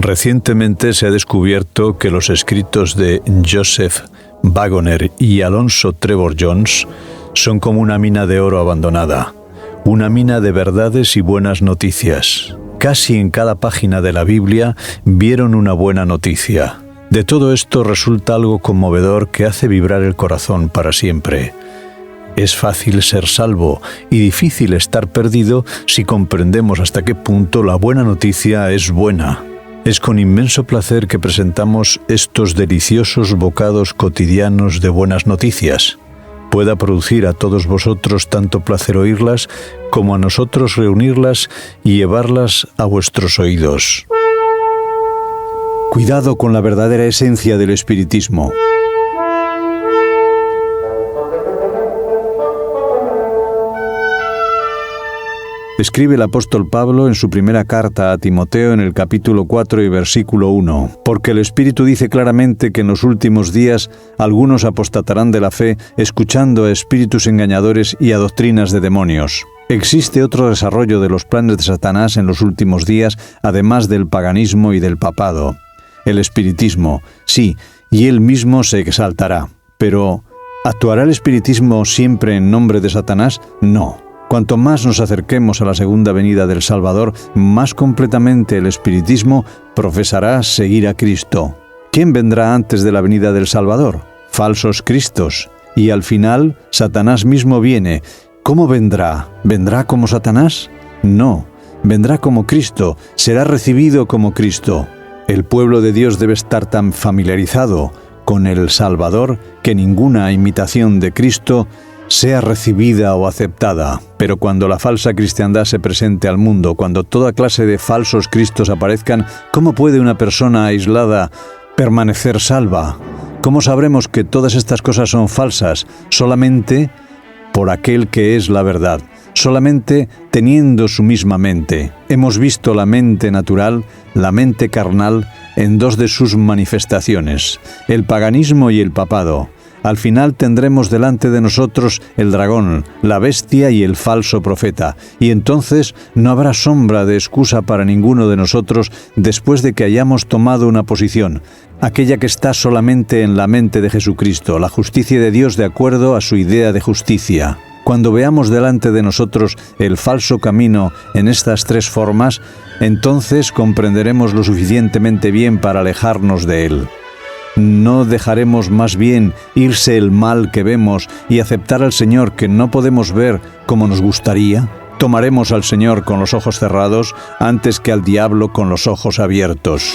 Recientemente se ha descubierto que los escritos de Joseph Waggoner y Alonzo Trevor Jones son como una mina de oro abandonada, una mina de verdades y buenas noticias. Casi en cada página de la Biblia vieron una buena noticia. De todo esto resulta algo conmovedor que hace vibrar el corazón para siempre. Es fácil ser salvo y difícil estar perdido si comprendemos hasta qué punto la buena noticia es buena. Es con inmenso placer que presentamos estos deliciosos bocados cotidianos de buenas noticias. Pueda producir a todos vosotros tanto placer oírlas como a nosotros reunirlas y llevarlas a vuestros oídos. Cuidado con la verdadera esencia del espiritismo. Escribe el apóstol Pablo en su primera carta a Timoteo en el capítulo 4 y versículo 1. Porque el Espíritu dice claramente que en los últimos días algunos apostatarán de la fe, escuchando a espíritus engañadores y a doctrinas de demonios. Existe otro desarrollo de los planes de Satanás en los últimos días, además del paganismo y del papado. El espiritismo, sí, y él mismo se exaltará. Pero, ¿actuará el espiritismo siempre en nombre de Satanás? No. Cuanto más nos acerquemos a la segunda venida del Salvador, más completamente el espiritismo profesará seguir a Cristo. ¿Quién vendrá antes de la venida del Salvador? Falsos cristos. Y al final, Satanás mismo viene. ¿Cómo vendrá? ¿Vendrá como Satanás? No. Vendrá como Cristo. Será recibido como Cristo. El pueblo de Dios debe estar tan familiarizado con el Salvador que ninguna imitación de Cristo sea recibida o aceptada. Pero cuando la falsa cristiandad se presente al mundo, cuando toda clase de falsos cristos aparezcan, ¿cómo puede una persona aislada permanecer salva? ¿Cómo sabremos que todas estas cosas son falsas? Solamente por aquel que es la verdad, solamente teniendo su misma mente. Hemos visto la mente natural, la mente carnal, en dos de sus manifestaciones, el paganismo y el papado. Al final tendremos delante de nosotros el dragón, la bestia y el falso profeta, y entonces no habrá sombra de excusa para ninguno de nosotros después de que hayamos tomado una posición, aquella que está solamente en la mente de Jesucristo, la justicia de Dios de acuerdo a su idea de justicia. Cuando veamos delante de nosotros el falso camino en estas tres formas, entonces comprenderemos lo suficientemente bien para alejarnos de él. ¿No dejaremos más bien irse el mal que vemos y aceptar al Señor que no podemos ver como nos gustaría? ¿Tomaremos al Señor con los ojos cerrados antes que al diablo con los ojos abiertos?